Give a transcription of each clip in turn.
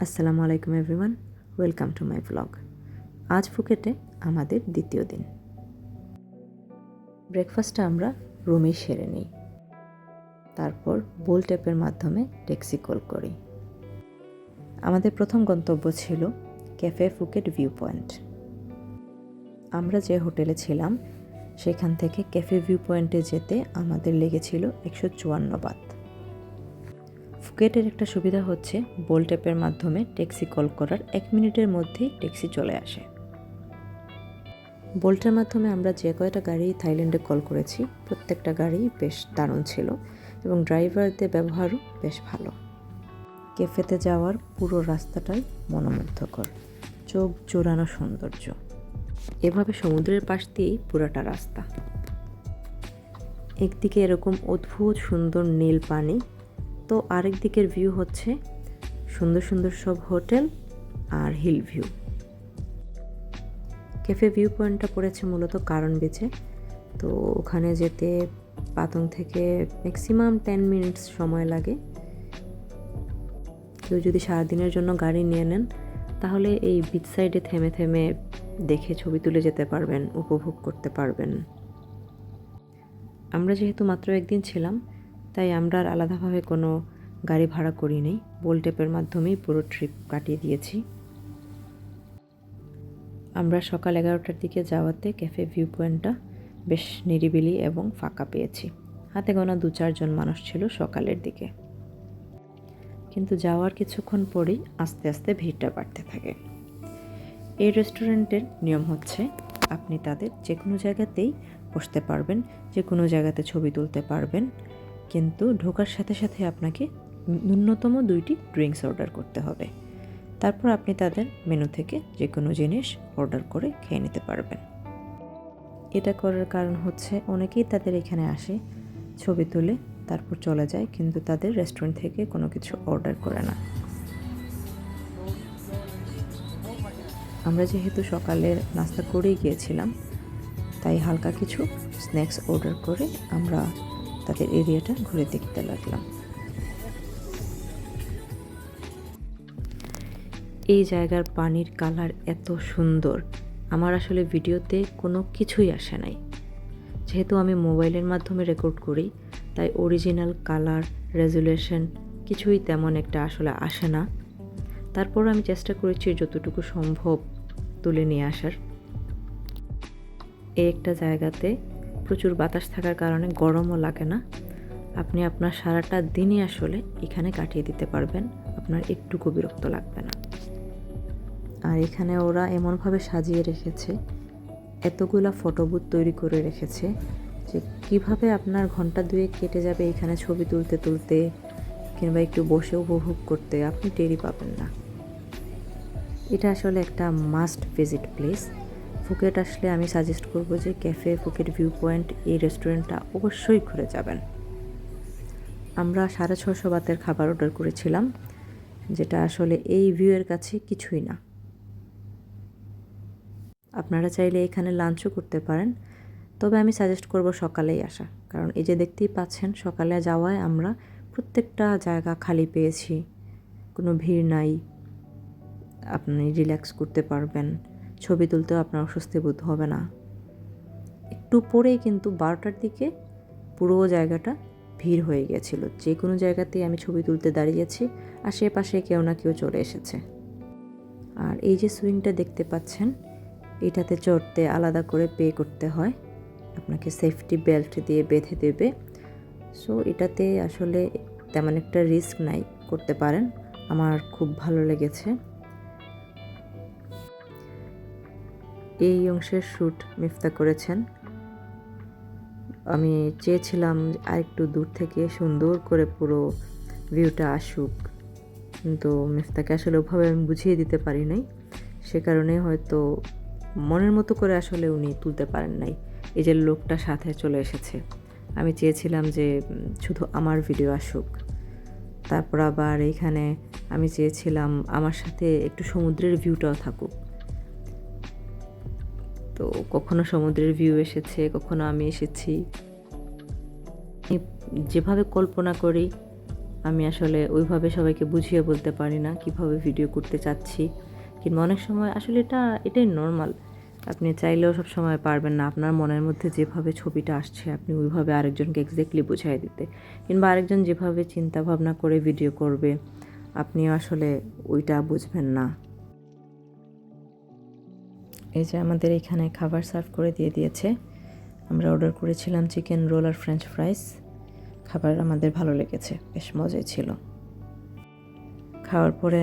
আসসালামু আলাইকুম everyone, welcome to my blog. আজ ফুকেটে আমাদের দ্বিতীয় দিন। ব্রেকফাস্টটা আমরা রুমেই সেরে নিই, তারপর বোল্ট অ্যাপের মাধ্যমে ট্যাক্সি কল করি। আমাদের প্রথম গন্তব্য ছিল ক্যাফে ফুকেট ভিউ পয়েন্ট। আমরা যে হোটেলে ছিলাম সেখান থেকে ক্যাফে ভিউ পয়েন্টে যেতে আমাদের লেগেছিল 154 বাত। ফুকেটের একটা সুবিধা হচ্ছে বোল্ট অ্যাপের মাধ্যমে ট্যাক্সি কল করার 1 মিনিটের মধ্যেই ট্যাক্সি চলে আসে। বোল্টের মাধ্যমে আমরা যে কয়টা গাড়ি থাইল্যান্ডে কল করেছি প্রত্যেকটা গাড়ি বেশ দারুণ ছিল এবং ড্রাইভারদের ব্যবহারও বেশ ভালো। ক্যাফেতে যাওয়ার পুরো রাস্তাটাই মনোমুগ্ধকর, চোখ জোড়ানো সৌন্দর্য। এভাবে সমুদ্রের পাশ দিয়েই পুরাটা রাস্তা। একদিকে এরকম অদ্ভুত সুন্দর নীল পানি, তো আরেক দিকের ভিউ হচ্ছে সুন্দর সুন্দর সব হোটেল আর হিল ভিউ। ক্যাফে ভিউ পয়েন্টটা পড়েছে মূলত কারণ বিচে, তো ওখানে যেতে পাতং থেকে ম্যাক্সিমাম 10 মিনিটস সময় লাগে। কেউ যদি সারাদিনের জন্য গাড়ি নিয়ে নেন তাহলে এই বিচ সাইডে থেমে থেমে দেখে ছবি তুলে যেতে পারবেন, উপভোগ করতে পারবেন। আমরা যেহেতু মাত্র একদিন ছিলাম তাই আমরা আর আলাদাভাবে কোনো গাড়ি ভাড়া করিনি, বোল্ট অ্যাপের মাধ্যমেই পুরো ট্রিপ কাটিয়ে দিয়েছি। আমরা সকাল 11টার দিকে যাওয়াতে ক্যাফে ভিউ পয়েন্টটা বেশ নিরিবিলি এবং ফাঁকা পেয়েছি। হাতে গোনা 2-4 জন মানুষ ছিল সকালের দিকে, কিন্তু যাওয়ার কিছুক্ষণ পরেই আস্তে আস্তে ভিড়টা বাড়তে থাকে। এই রেস্টুরেন্টের নিয়ম হচ্ছে আপনি তাদের যে কোনো জায়গাতেই বসতে পারবেন, যে কোনো জায়গাতে ছবি তুলতে পারবেন, কিন্তু ঢোকার সাথে সাথে আপনাকে ন্যূনতম 2টি ড্রিঙ্কস অর্ডার করতে হবে। তারপর আপনি তাদের মেনু থেকে যে কোনো জিনিস অর্ডার করে খেয়ে নিতে পারবেন। এটা করার কারণ হচ্ছে অনেকেই তাদের এখানে আসে, ছবি তুলে তারপর চলে যায়, কিন্তু তাদের রেস্টুরেন্ট থেকে কোনো কিছু অর্ডার করে না। আমরা যেহেতু সকালে নাস্তা করেই গিয়েছিলাম তাই হালকা কিছু স্ন্যাক্স অর্ডার করে আমরা তাদের এরিয়াটা ঘুরে দেখতে লাগলাম। এই জায়গার পানির কালার এত সুন্দর, আমার আসলে ভিডিওতে কোনো কিছুই আসে নাই। যেহেতু আমি মোবাইলের মাধ্যমে রেকর্ড করি তাই অরিজিনাল কালার রেজুলেশন কিছুই তেমন একটা আসলে আসে না। তারপর আমি চেষ্টা করেছি যতটুকু সম্ভব তুলে নিয়ে আসার। এই একটা জায়গাতে প্রচুর বাতাস থাকার কারণে গরমও লাগে না। আপনি আপনার সারাটা দিনই আসলে এখানে কাটিয়ে দিতে পারবেন, আপনার একটুকু বিরক্ত লাগবে না। আর এখানে ওরা এমনভাবে সাজিয়ে রেখেছে, এতগুলা ফটো বুথ তৈরি করে রেখেছে যে কিভাবে আপনার ঘন্টা 2 কেটে যাবে এখানে ছবি তুলতে তুলতে কিংবা একটু বসে উপভোগ করতে, আপনি টেরই পাবেন না। এটা আসলে একটা মাস্ট ভিজিট প্লেস। ফুকেট আসলে আমি সাজেস্ট করব যে ক্যাফে ফুকেট ভিউ পয়েন্ট এই রেস্টুরেন্টটা অবশ্যই ঘুরে যাবেন। আমরা 650 বাতের খাবার অর্ডার করেছিলাম, যেটা আসলে এই ভিউয়ের কাছে কিছুই না। আপনারা চাইলে এখানে লাঞ্চও করতে পারেন, তবে আমি সাজেস্ট করব সকালেই আসা, কারণ এই যে দেখতেই পাচ্ছেন সকালে যাওয়ায় আমরা প্রত্যেকটা জায়গা খালি পেয়েছি, কোনো ভিড় নাই, আপনি রিল্যাক্স করতে পারবেন, ছবি তুলতেও আপনার অস্বস্তি বোধ হবে না। একটু পরেই কিন্তু 12টার দিকে পুরো জায়গাটা ভিড় হয়ে গিয়েছিল। যে কোনো জায়গাতেই আমি ছবি তুলতে দাঁড়িয়েছি আশেপাশে কেউ না কেউ চলে এসেছে। আর এই যে সুইংটা দেখতে পাচ্ছেন এটাতে চড়তে আলাদা করে পে করতে হয়, আপনাকে সেফটি বেল্ট দিয়ে বেঁধে দেবে। সো এটাতে আসলে তেমন একটা রিস্ক নাই, করতে পারেন। আমার খুব ভালো লেগেছে। এই অংশের শ্যুট মিফতা করেছেন। আমি চেয়েছিলাম আরেকটু দূর থেকে সুন্দর করে পুরো ভিউটা আসুক, কিন্তু মিফতাকে আসলে ওভাবে আমি বুঝিয়ে দিতে পারি নাই, সে কারণে হয়তো মনের মতো করে আসলে উনি তুলতে পারেন নাই। এই যে লোকটা সাথে চলে এসেছে, আমি চেয়েছিলাম যে শুধু আমার ভিডিও আসুক। তারপর আবার এইখানে আমি চেয়েছিলাম আমার সাথে একটু সমুদ্রের ভিউটাও থাকুক। তো কখনো সমুদ্রের ভিউ এসেছে, কখনো আমি এসেছি। যেভাবে কল্পনা করি আমি আসলে ওইভাবে সবাইকে বুঝিয়ে বলতে পারি না কিভাবে ভিডিও করতে চাচ্ছি, কিংবা অনেক সময় আসলে এটাই নর্মাল। আপনি চাইলেও সব সময় পারবেন না আপনার মনের মধ্যে যেভাবে ছবিটা আসছে আপনি ওইভাবে আরেকজনকে এক্স্যাক্টলি বুঝিয়ে দিতে, কিংবা আরেকজন যেভাবে চিন্তা ভাবনা করে ভিডিও করবে আপনিও আসলে ওইটা বুঝবেন না। এই যে আমাদের এখানে খাবার সার্ভ করে দিয়েছে। আমরা অর্ডার করেছিলাম চিকেন রোল আর ফ্রেঞ্চ ফ্রাইস। খাবার আমাদের ভালো লেগেছে, বেশ মজাই ছিল। খাওয়ার পরে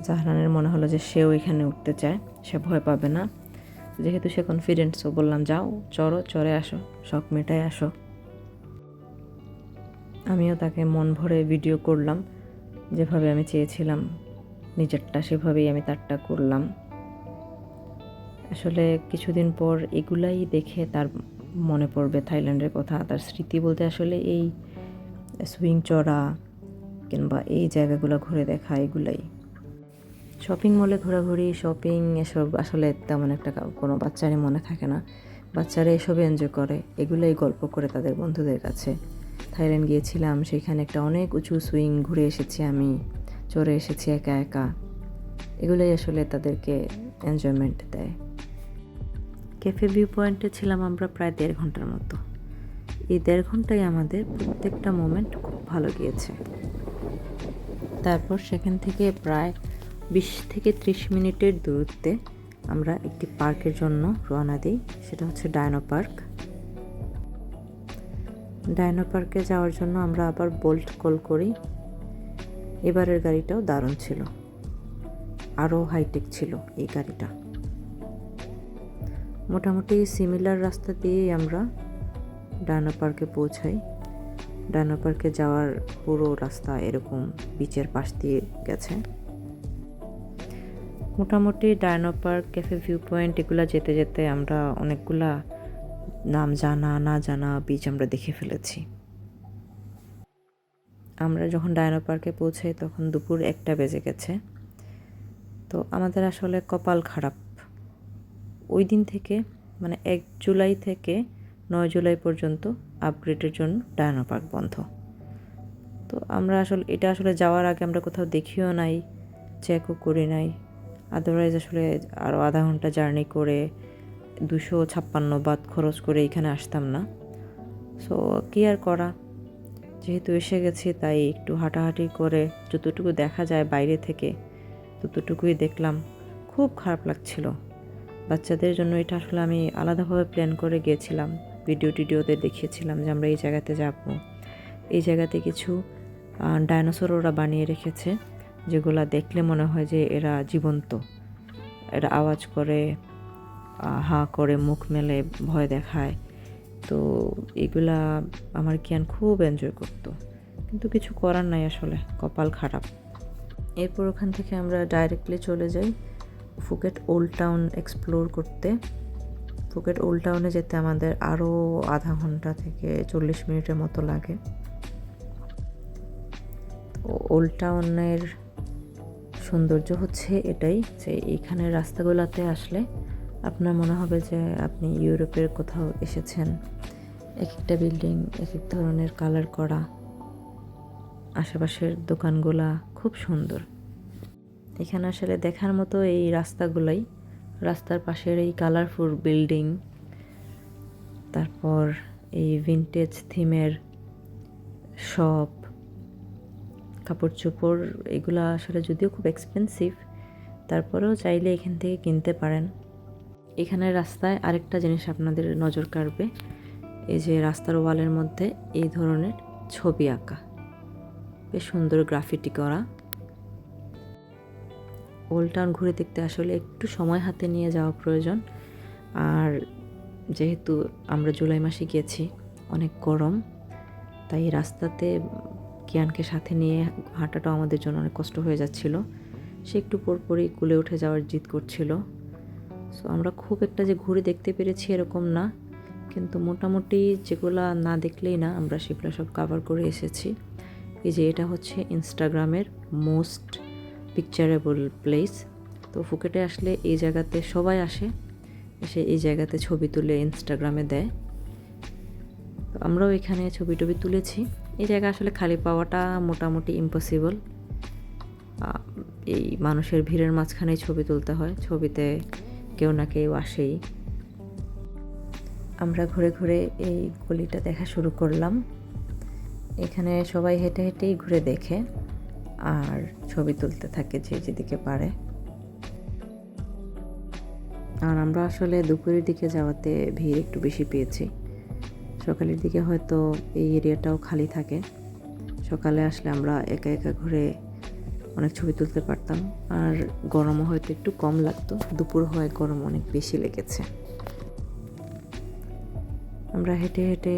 জাহরানের মনে হলো যে সেও এখানে উঠতে চায়, সে ভয় পাবে না, যেহেতু সে কনফিডেন্ট। সো বললাম যাও চড়ে আসো, শখ মেটায় আসো। আমিও তাকে মন ভরে ভিডিও করলাম, যেভাবে আমি চেয়েছিলাম নিজেরটা সেভাবেই আমি তারটা করলাম। আসলে কিছুদিন পর এগুলাই দেখে তার মনে পড়বে থাইল্যান্ডের কথা। তার স্মৃতি বলতে আসলে এই সুইং চড়া কিংবা এই জায়গাগুলো ঘুরে দেখা, এগুলাই। শপিং মলে ঘোরাঘুরি, শপিং এসব আসলে তেমন একটা কোনো বাচ্চারই মনে থাকে না। বাচ্চারা এসবে এনজয় করে, এগুলাই গল্প করে তাদের বন্ধুদের কাছে। থাইল্যান্ড গিয়েছিলাম, সেখানে একটা অনেক উঁচু সুইং ঘুরে এসেছি, আমি চড়ে এসেছি একা একা। এগুলোই আসলে তাদেরকে এনজয়মেন্ট দেয়। ক্যাফে ভিউ পয়েন্টে ছিলাম আমরা প্রায় 1.5 ঘন্টার মতো। এই 1.5 ঘন্টায় আমাদের প্রত্যেকটা মোমেন্ট খুব ভালো গিয়েছে। তারপর সেখান থেকে প্রায় 20 থেকে 30 মিনিটের দূরত্বে আমরা একটি পার্কের জন্য রওনা দিই, সেটা হচ্ছে ডায়নো পার্ক। ডায়নো পার্কে যাওয়ার জন্য আমরা আবার বোল্ট কল করি। এবারের গাড়িটাও দারুণ ছিল, আরও হাইটেক ছিল এই গাড়িটা। মোটামুটি সিমিলার রাস্তা দিয়েই আমরা ডায়নো পার্কে পৌঁছাই। ডায়নো পার্কে যাওয়ার পুরো রাস্তা এরকম বিচের পাশ দিয়ে গেছে। মোটামুটি ডায়নো পার্ক, ক্যাফে ভিউ পয়েন্ট এগুলা যেতে যেতে আমরা অনেকগুলা নাম জানা না জানা বিচ আমরা দেখে ফেলেছি। আমরা যখন ডায়নো পার্কে পৌঁছাই তখন দুপুর 1টা বেজে গেছে। তো আমাদের আসলে কপাল খারাপ, ওই দিন থেকে মানে 1 জুলাই থেকে 9 জুলাই পর্যন্ত আপগ্রেডের জন্য ডায়নো পার্ক বন্ধ। তো আমরা এটা আসলে যাওয়ার আগে আমরা কোথাও দেখিও নাই, চেকও করি নাই। আদারওয়াইজ আসলে আরও আধা ঘন্টা জার্নি করে 256 বাত খরচ করে এখানে আসতাম না। সো কি আর করা, যেহেতু এসে গেছি তাই একটু হাঁটাহাঁটি করে যতটুকু দেখা যায় বাইরে থেকে ততটুকুই দেখলাম। খুব খারাপ লাগছিল। বাচ্চাদের জন্য এটা আসলে আমি আলাদাভাবে প্ল্যান করে গিয়েছিলাম, ভিডিওতে দেখিয়েছিলাম যে আমরা এই জায়গাতে যাব। এই জায়গাতে কিছু ডাইনোসর ওরা বানিয়ে রেখেছে, যেগুলা দেখলে মনে হয় যে এরা জীবন্ত। এরা আওয়াজ করে, হাঁ করে, মুখ মেলে ভয় দেখায়। তো এগুলা আমার কিয়ান খুব এনজয় করতো, কিন্তু কিছু করার নাই, আসলে কপাল খারাপ। এরপর ওখান থেকে আমরা ডাইরেক্টলি চলে যাই ফুকেট ওল্ড টাউন এক্সপ্লোর করতে। ফুকেট ওল্ড টাউনে যেতে আমাদের আরও আধা ঘন্টা থেকে 40 মিনিটের মতো লাগে। তো ওল্ড টাউনের সৌন্দর্য হচ্ছে এটাই যে এইখানের রাস্তাগুলোতে আসলে আপনার মনে হবে যে আপনি ইউরোপের কোথাও এসেছেন। এক একটা বিল্ডিং এক এক ধরনের কালার করা, আশেপাশের দোকানগুলা খুব সুন্দর। এখানে আসলে দেখার মতো এই রাস্তাগুলাই, রাস্তার পাশের এই কালারফুল বিল্ডিং, তারপর এই ভিনটেজ থিমের শপ, কাপড় চোপড়, এগুলা আসলে যদিও খুব এক্সপেন্সিভ, তারপরেও চাইলে এখান থেকে কিনতে পারেন। এখানের রাস্তায় আরেকটা জিনিস আপনাদের নজর কাড়বে, এই যে রাস্তার ওয়ালের মধ্যে এই ধরনের ছবি আঁকা, বেশ সুন্দর গ্রাফিটি করা। ওল্ড টাউন ঘুরে দেখতে আসলে একটু সময় হাতে নিয়ে যাওয়া প্রয়োজন। আর যেহেতু আমরা জুলাই মাসে গিয়েছি, অনেক গরম, তাই রাস্তাতে কিয়ানকে সাথে নিয়ে হাঁটাটাও আমাদের জন্য অনেক কষ্ট হয়ে যাচ্ছিল। সে একটু পরপরই কুলে উঠে যাওয়ার জিদ করছিল। সো আমরা খুব একটা যে ঘুরে দেখতে পেরেছি এরকম না, কিন্তু মোটামুটি যেগুলো না দেখলেই না আমরা সেগুলো সব কভার করে এসেছি। এই যে এটা হচ্ছে ইনস্টাগ্রামের মোস্ট পিকচারেবল প্লেস। তো ফুকেটে আসলে এই জায়গাতে সবাই আসে, এসে এই জায়গাতে ছবি তুলে ইনস্টাগ্রামে দেয়। তো আমরাও এখানে ছবি টবি তুলেছি। এই জায়গা আসলে খালি পাওয়াটা মোটামুটি ইম্পসিবল। এই মানুষের ভিড়ের মাঝখানেই ছবি তুলতে হয়, ছবিতে কেউ না কেউ আসেই। আমরা ঘুরে ঘুরে এই গলিটা দেখা শুরু করলাম। এখানে সবাই হেঁটে হেঁটেই ঘুরে দেখে আর ছবি তুলতে থাকে যে যেদিকে পারে। আর আমরা আসলে দুপুরের দিকে যাওয়াতে ভিড় একটু বেশি পেয়েছি। সকালের দিকে হয়তো এই এরিয়াটাও খালি থাকে। সকালে আসলে আমরা একা একা ঘুরে অনেক ছবি তুলতে পারতাম, আর গরমও হয়তো একটু কম লাগতো। দুপুর হয়ে গরম অনেক বেশি লেগেছে। আমরা হেঁটে হেঁটে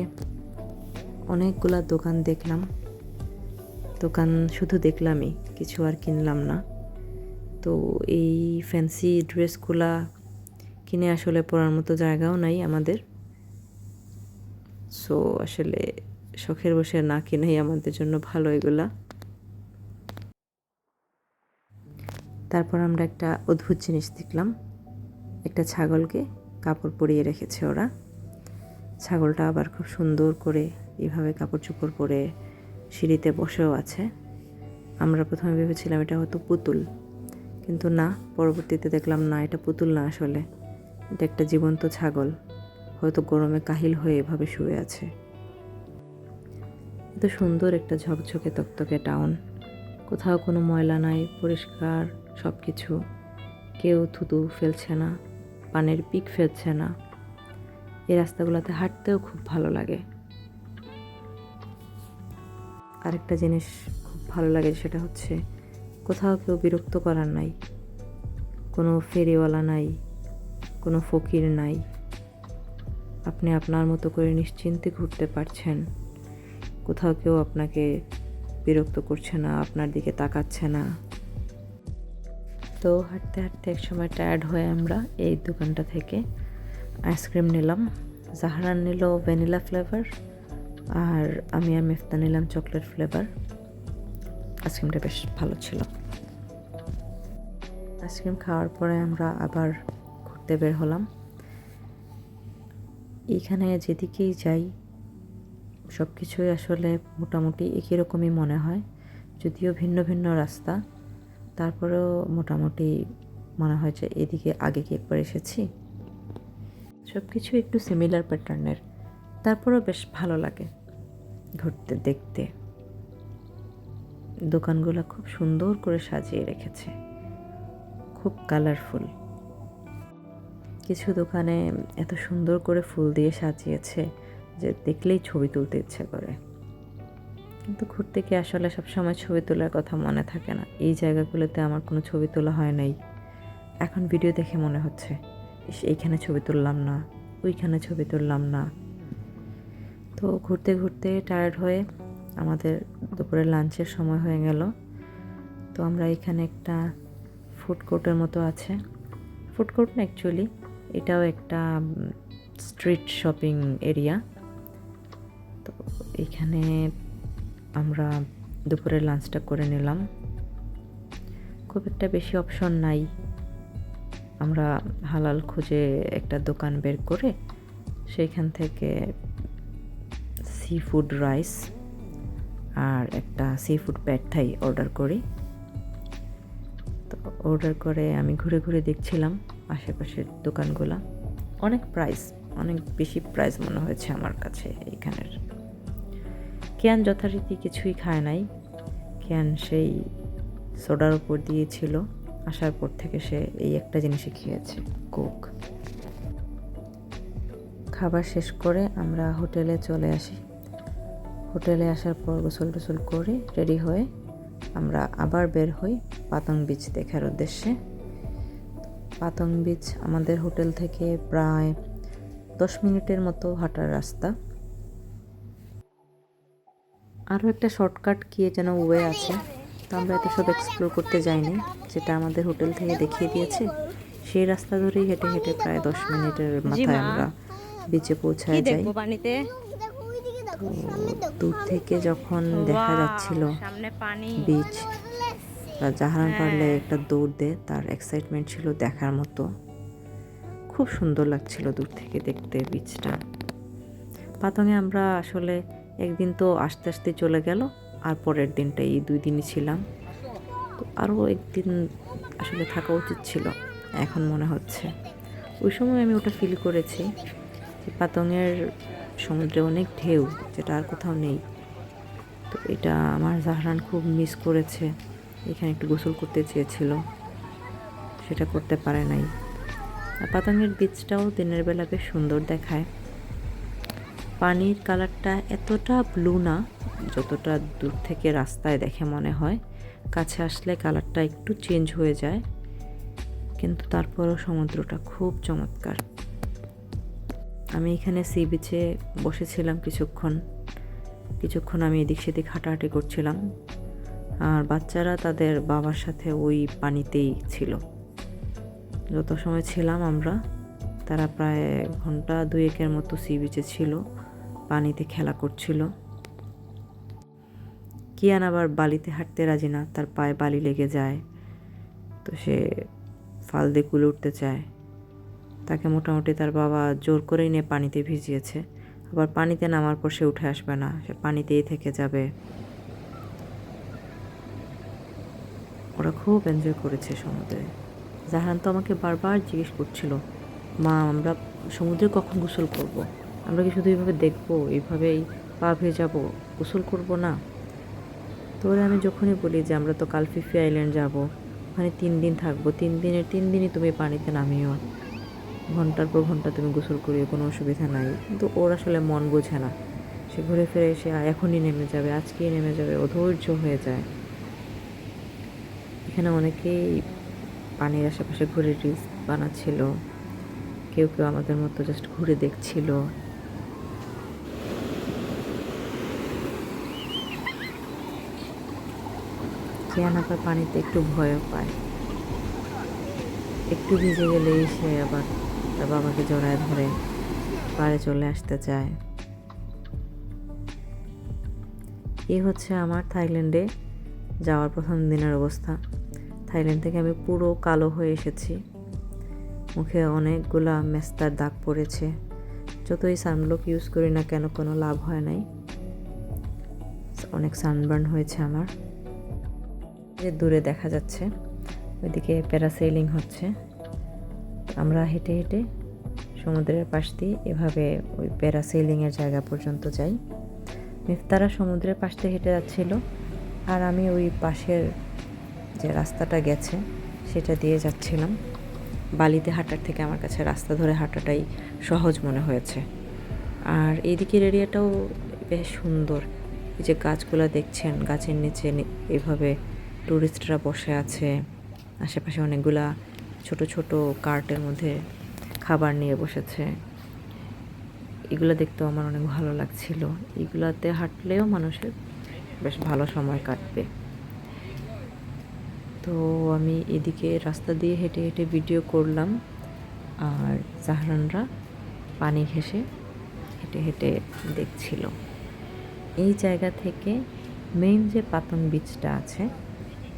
অনেকগুলা দোকান দেখলাম। দোকান শুধু দেখলামই, কিছু আর কিনলাম না। তো এই ফ্যান্সি ড্রেসগুলা কিনে আসলে পরার মতো জায়গাও নাই আমাদের। সো আসলে শখের বসে না কিনেই আমাদের জন্য ভালো এগুলা। তারপর আমরা একটা অদ্ভুত জিনিস দেখলাম। একটা ছাগলকে কাপড় পরিয়ে রেখেছে ওরা। ছাগলটা আবার খুব সুন্দর করে এইভাবে কাপড় চোপড় পরে সিঁড়িতে বসেও আছে। আমরা প্রথমে ভেবেছিলাম এটা হয়তো পুতুল, কিন্তু না, পরবর্তীতে দেখলাম না, এটা পুতুল না, আসলে এটা একটা জীবন্ত ছাগল। হয়তো গরমে কাহিল হয়ে এভাবে শুয়ে আছে। এত সুন্দর একটা ঝকঝকে তকতকে টাউন, কোথাও কোনো ময়লা নাই, পরিষ্কার সব কিছু। কেউ থুতু ফেলছে না, পানের পিক ফেলছে না। এই রাস্তাগুলোতে হাঁটতেও খুব ভালো লাগে। আরেকটা জিনিস খুব ভালো লাগে, সেটা হচ্ছে কোথাও কেউ বিরক্ত করার নাই। কোনো ফেরিওয়ালা নাই, কোনো ফকির নাই। আপনি আপনার মতো করে নিশ্চিন্তে ঘুরতে পারছেন। কোথাও কেউ আপনাকে বিরক্ত করছে না, আপনার দিকে তাকাচ্ছে না। তো হাঁটতে হাঁটতে একসময় টায়ার্ড হয়ে আমরা এই দোকানটা থেকে আইসক্রিম নিলাম। জাহরান নিল ভ্যানিলা ফ্লেভার, আর আমি আর মেফতা নিলাম চকলেট ফ্লেভার। আইসক্রিমটা বেশ ভালো ছিল। আইসক্রিম খাওয়ার পরে আমরা আবার ঘুরতে বের হলাম। এইখানে যেদিকেই যাই সব কিছুই আসলে মোটামুটি একই রকমই মনে হয়, যদিও ভিন্ন ভিন্ন রাস্তা। তারপরেও মোটামুটি মনে হয় যে এদিকে আগে কি একবার এসেছি। সব কিছু একটু সিমিলার প্যাটার্নের, তারপরেও বেশ ভালো লাগে ঘুরতে দেখতে। দোকানগুলো খুব সুন্দর করে সাজিয়ে রেখেছে, খুব কালারফুল। কিছু দোকানে এত সুন্দর করে ফুল দিয়ে সাজিয়েছে যে দেখলেই ছবি তুলতে ইচ্ছে করে। কিন্তু ঘুরতে গিয়ে আসলে সবসময় ছবি তোলার কথা মনে থাকে না। এই জায়গাগুলোতে আমার কোনো ছবি তোলা হয় নাই। এখন ভিডিও দেখে মনে হচ্ছে এইখানে ছবি তুললাম না, ওইখানে ছবি তুললাম না। তো ঘুরতে ঘুরতে টায়ার্ড হয়ে আমাদের দুপুরে লাঞ্চের সময় হয়ে গেল। তো আমরা এখানে একটা ফুড কোর্টের মতো আছে, ফুড কোর্ট না অ্যাকচুয়ালি, এটাও একটা স্ট্রিট শপিং এরিয়া। তো এখানে আমরা দুপুরের লাঞ্চটা করে নিলাম। খুব একটা বেশি অপশন নাই। আমরা হালাল খুঁজে একটা দোকান বের করে সেইখান থেকে সি ফুড রাইস আর একটা সি ফুড প্যাড থাই অর্ডার করি। তো অর্ডার করে আমি ঘুরে ঘুরে দেখছিলাম আশেপাশের দোকানগুলা। অনেক প্রাইস, অনেক বেশি প্রাইস মনে হয়েছে আমার কাছে এইখানের। কেয়ান যথারীতি কিছুই খায় নাই। কেয়ান সেই সোডার উপর দিয়েছিল, আসার পর থেকে সে এই একটা জিনিসই খেয়েছে, কোক। খাবার শেষ করে আমরা হোটেলে চলে আসি। হোটেলে আসার পর গোসল টোসল করে রেডি হয়ে আমরা আবার বের হই পাতং বিচ দেখার উদ্দেশ্যে। পাতং বিচ আমাদের হোটেল থেকে প্রায় 10 মিনিটের মতো হাঁটার রাস্তা। আরও একটা শর্টকাট গিয়ে যেন ওয়ে আছে, তো আমরা এত সব এক্সপ্লোর করতে যাইনি। যেটা আমাদের হোটেল থেকে দেখিয়ে দিয়েছে সেই রাস্তা ধরেই হেঁটে হেঁটে প্রায় 10 মিনিটের মাথায় আমরা বিচে পৌঁছায় যাই। তো দূর থেকে যখন দেখা যাচ্ছিল বিচ, জাহারান পারলে একটা দৌড় দেয়, তার এক্সাইটমেন্ট ছিল দেখার মতো। খুব সুন্দর লাগছিল দূর থেকে দেখতে বিচটা। পাতংয়ে আমরা আসলে একদিন তো আস্তে আস্তে চলে গেল, আর পরের দিনটা এই 2 দিনই ছিলাম। তো আরও একদিন আসলে থাকা উচিত ছিল এখন মনে হচ্ছে। ওই সময় আমি ওটা ফিল করেছি যে পাতংয়ের সমুদ্রে অনেক ঢেউ, যেটা আর কোথাও নেই। তো এটা আমার জাহরান খুব মিস করেছে। এখানে একটু গোসল করতে চেয়েছিল, সেটা করতে পারে নাই। আর পাতংয়ের বিচটাও দিনের বেলা বেশ সুন্দর দেখায়। পানির কালারটা এতটা ব্লু না, যতটা দূর থেকে রাস্তায় দেখে মনে হয়। কাছে আসলে কালারটা একটু চেঞ্জ হয়ে যায়, কিন্তু তারপরেও সমুদ্রটা খুব চমৎকার। আমি এখানে সি বিচে বসেছিলাম কিছুক্ষণ আমি এদিক সেদিক হাঁটাহাঁটি করছিলাম, আর বাচ্চারা তাদের বাবার সাথে ওই পানিতেই ছিল। যত সময় ছিলাম আমরা, তারা প্রায় ঘন্টা 2-1 মতো সি বিচে ছিল, পানিতে খেলা করছিল। কিয়ান আবার বালিতে হাঁটতে রাজি না, তার পায়ে বালি লেগে যায়, তো সে ফাল দিয়ে কুলে উঠতে চায়। তাকে মোটামুটি তার বাবা জোর করেই নিয়ে পানিতে ভিজিয়েছে। আবার পানিতে নামার পর সে উঠে আসবে না, সে পানিতেই থেকে যাবে। ওরা খুব এনজয় করেছে সমুদ্রে। জাহরান তো আমাকে বারবার জিজ্ঞেস করছিল, মা আমরা সমুদ্রে কখন গোসল করব? আমরা কি শুধু এইভাবে দেখবো, এইভাবেই পা ভেজাবো, গোসল করব না? তো ওরা আমি যখনই বলি যে আমরা তো কাল ফিফি আইল্যান্ড যাব, ওখানে 3 দিন থাকবো, 3 দিনের 3 দিনই তুমি পানিতে নামিও, ঘন্টার পর ঘন্টা তুমি গোসল করিও, কোনো অসুবিধা নাই। কিন্তু ওর আসলে মন বোঝে না, সে ঘুরে ফিরে এসে এখনই নেমে যাবে, আজকেই নেমে যাবে, অধৈর্য হয়ে যায়। এখানে অনেকেই পানির আশেপাশে ঘুরে রিলস বানাচ্ছিল, কেউ কেউ আমাদের মতো জাস্ট ঘুরে দেখছিল। কিয়ান আবার পানিতে একটু ভয়ও পায়, একটু ভিজে গেলেই সে আবার তার বাবাকে জড়ায় ধরে পাড়ে চলে আসতে চায়। এই হচ্ছে আমার থাইল্যান্ডে যাওয়ার প্রথম দিনের অবস্থা। থাইল্যান্ড থেকে আমি পুরো কালো হয়ে এসেছি, মুখে অনেকগুলা মেস্তার দাগ পড়েছে। যতই সানব্লক ইউজ করি না কেন, কোনো লাভ হয় নাই, অনেক সানবার্ন হয়েছে আমার। যে দূরে দেখা যাচ্ছে ওইদিকে প্যারাসেলিং হচ্ছে। আমরা হেঁটে হেঁটে সমুদ্রের পাশ দিয়ে এভাবে ওই প্যারাসেলিংয়ের জায়গা পর্যন্ত যাই। মিফতারা সমুদ্রের পাশ দিয়ে হেঁটে যাচ্ছিল, আর আমি ওই পাশের যে রাস্তাটা গেছে সেটা দিয়ে যাচ্ছিলাম। বালিতে হাঁটার থেকে আমার কাছে রাস্তা ধরে হাঁটাটাই সহজ মনে হয়েছে। আর এইদিকের এরিয়াটাও বেশ সুন্দর। এই যে গাছগুলো দেখছেন, গাছের নিচে এভাবে টুরিস্টরা বসে আছে। আশেপাশে অনেকগুলা ছোট ছোট কার্টের মধ্যে খাবার নিয়ে বসেছে। এগুলো দেখতেও আমার অনেক ভালো লাগছিল। এগুলাতে হাঁটলেও মানুষের বেশ ভালো সময় কাটবে। তো আমি এদিকে রাস্তা দিয়ে হেঁটে হেঁটে ভিডিও করলাম, আর জাহরানরা পানি ঘেঁষে হেঁটে হেঁটে দেখছিল। এই জায়গা থেকে মেইন যে পাতং বিচটা আছে,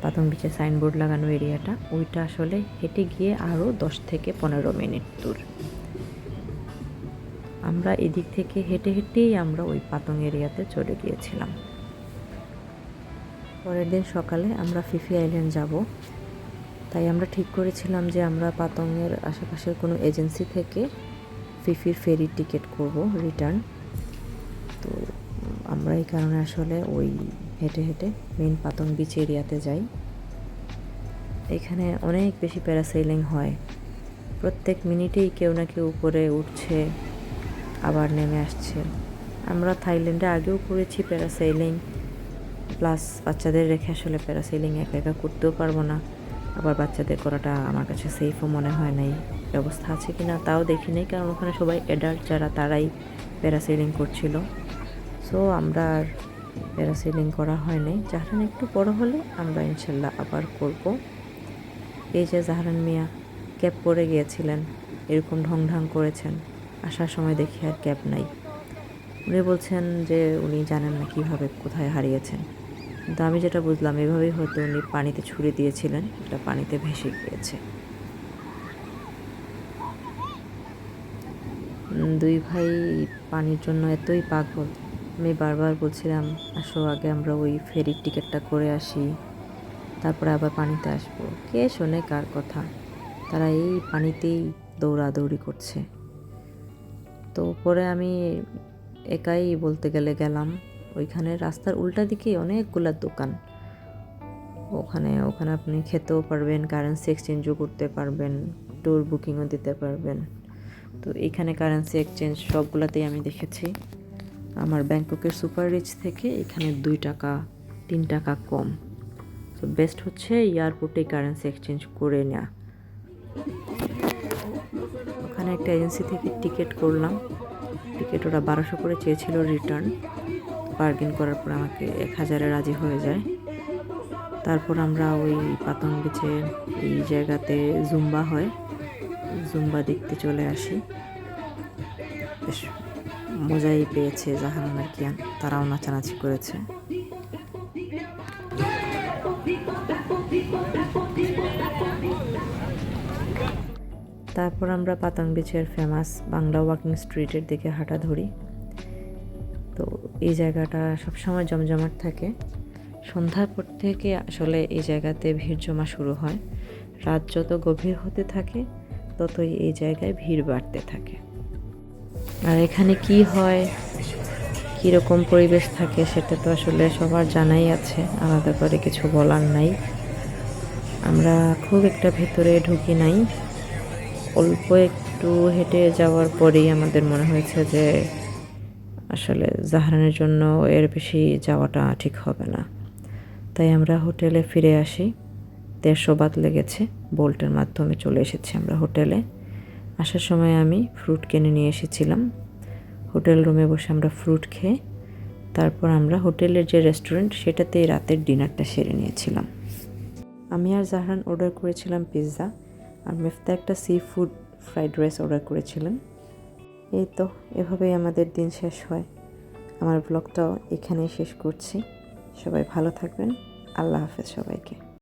পাতং বিচে সাইনবোর্ড লাগানো এরিয়াটা, ওইটা আসলে হেঁটে গিয়ে আরও 10 থেকে 15 মিনিট দূর। আমরা এদিক থেকে হেঁটে হেঁটেই আমরা ওই পাতং এরিয়াতে চলে গিয়েছিলাম। পরের দিন সকালে আমরা ফিফি আইল্যান্ড যাব, তাই আমরা ঠিক করেছিলাম যে আমরা পাতংয়ের আশেপাশের কোনো এজেন্সি থেকে ফিফির ফেরির টিকিট করব রিটার্ন। তো আমরা এই কারণে আসলে ওই হেঁটে হেঁটে মেইন পাতং বিচ এরিয়াতে যাই। এখানে অনেক বেশি প্যারাসেলিং হয়, প্রত্যেক মিনিটেই কেউ না কেউ উপরে উঠছে আবার নেমে আসছে। আমরা থাইল্যান্ডে আগেও করেছি প্যারাসেলিং, প্লাস বাচ্চাদের রেখে আসলে প্যারাসেলিং একা একা করতেও পারবো না, আবার বাচ্চাদের করাটা আমার কাছে সেফও মনে হয় নাই। ব্যবস্থা আছে কি না তাও দেখি নাই, কারণ ওখানে সবাই অ্যাডাল্ট যারা তারাই প্যারাসেলিং করছিল। সো আমরা আর প্যারাসেলিং করা হয় নাই। জাহরান একটু বড় হলে আমরা ইনশাল্লাহ আবার করব। এই যে জাহরান মিয়া ক্যাপ পরে গিয়েছিলেন, এরকম ঢং করেছেন, আসার সময় দেখি আর ক্যাপ নাই। উনি বলছেন যে উনি জানেন না কীভাবে কোথায় হারিয়েছেন, কিন্তু আমি যেটা বুঝলাম এভাবেই হয়তো উনি পানিতে ছুঁড়ে দিয়েছিলেন, এটা পানিতে ভেসে গিয়েছে। দুই ভাই পানির জন্য এতই পাগল আমি বারবার বলছিলাম আসো আগে আমরা ওই ফেরির টিকিটটা করে আসি, তারপরে আবার পানিতে আসবো। কে শোনে কার কথা, তারা এই পানিতেই দৌড়াদৌড়ি করছে। তো পরে আমি একাই বলতে গেলে গেলাম। ওইখানে রাস্তার উল্টা দিকেই অনেকগুলা দোকান। ওখানে আপনি খেতেও পারবেন, কারেন্সি এক্সচেঞ্জও করতে পারবেন, ট্যুর বুকিংও দিতে পারবেন। তো এখানে কারেন্সি এক্সচেঞ্জ সবগুলাতেই আমি দেখেছি আমার ব্যাংককের সুপার রিচ থেকে এখানে 2 টাকা 3 টাকা কম। তো বেস্ট হচ্ছে এয়ারপোর্টে কারেন্সি এক্সচেঞ্জ করে নেওয়া। ওখানে একটা এজেন্সি থেকে টিকিট করলাম। টিকিট ওরা 1200 করে চেয়েছিল রিটার্ন। বার্গেন করার পর আমাকে 1000-এ রাজি হয়ে যায়। তারপর আমরা ওই পাতং বিচে এই জায়গাতে জুম্বা হয়, জুম্বা দেখতে চলে আসি। বেশ মজাই পেয়েছে জাহানান আর কিয়ান, তারাও নাচানাচি করেছে। তারপর আমরা পাতাং বিচের ফেমাস বাংলা ওয়াকিং স্ট্রিটের দিকে হাঁটা ধরি। তো এই জায়গাটা সবসময় জমজমাট থাকে। সন্ধ্যার পর থেকে আসলে এই জায়গাতে ভিড় জমা শুরু হয়। রাত যত গভীর হতে থাকে ততই এই জায়গায় ভিড় বাড়তে থাকে। আর এখানে কি হয়, কীরকম পরিবেশ থাকে সেটা তো আসলে সবার জানাই আছে, আলাদা করে কিছু বলার নাই। আমরা খুব একটা ভেতরে ঢুকি নাই, অল্প একটু হেঁটে যাওয়ার পরেই আমাদের মনে হয়েছে যে আসলে জাহারানের জন্য এর বেশি যাওয়াটা ঠিক হবে না। তাই আমরা হোটেলে ফিরে আসি। 150 বাত লেগেছে, বোল্টের মাধ্যমে চলে এসেছি আমরা হোটেলে। আসার সময় আমি ফ্রুট কিনে নিয়ে এসেছিলাম। হোটেল রুমে বসে আমরা ফ্রুট খেয়ে তারপর আমরা হোটেলের যে রেস্টুরেন্ট সেটাতেই রাতের ডিনারটা সেরে নিয়েছিলাম। আমি আর জাহরান অর্ডার করেছিলাম পিৎজা, আর মিফতা একটা sea food fried rice order করেছিলেন। এই তো এভাবেই আমাদের দিন শেষ হয়। আমার ব্লগটাও এখানেই শেষ করছি। সবাই ভালো থাকবেন। আল্লাহ হাফেজ সবাইকে।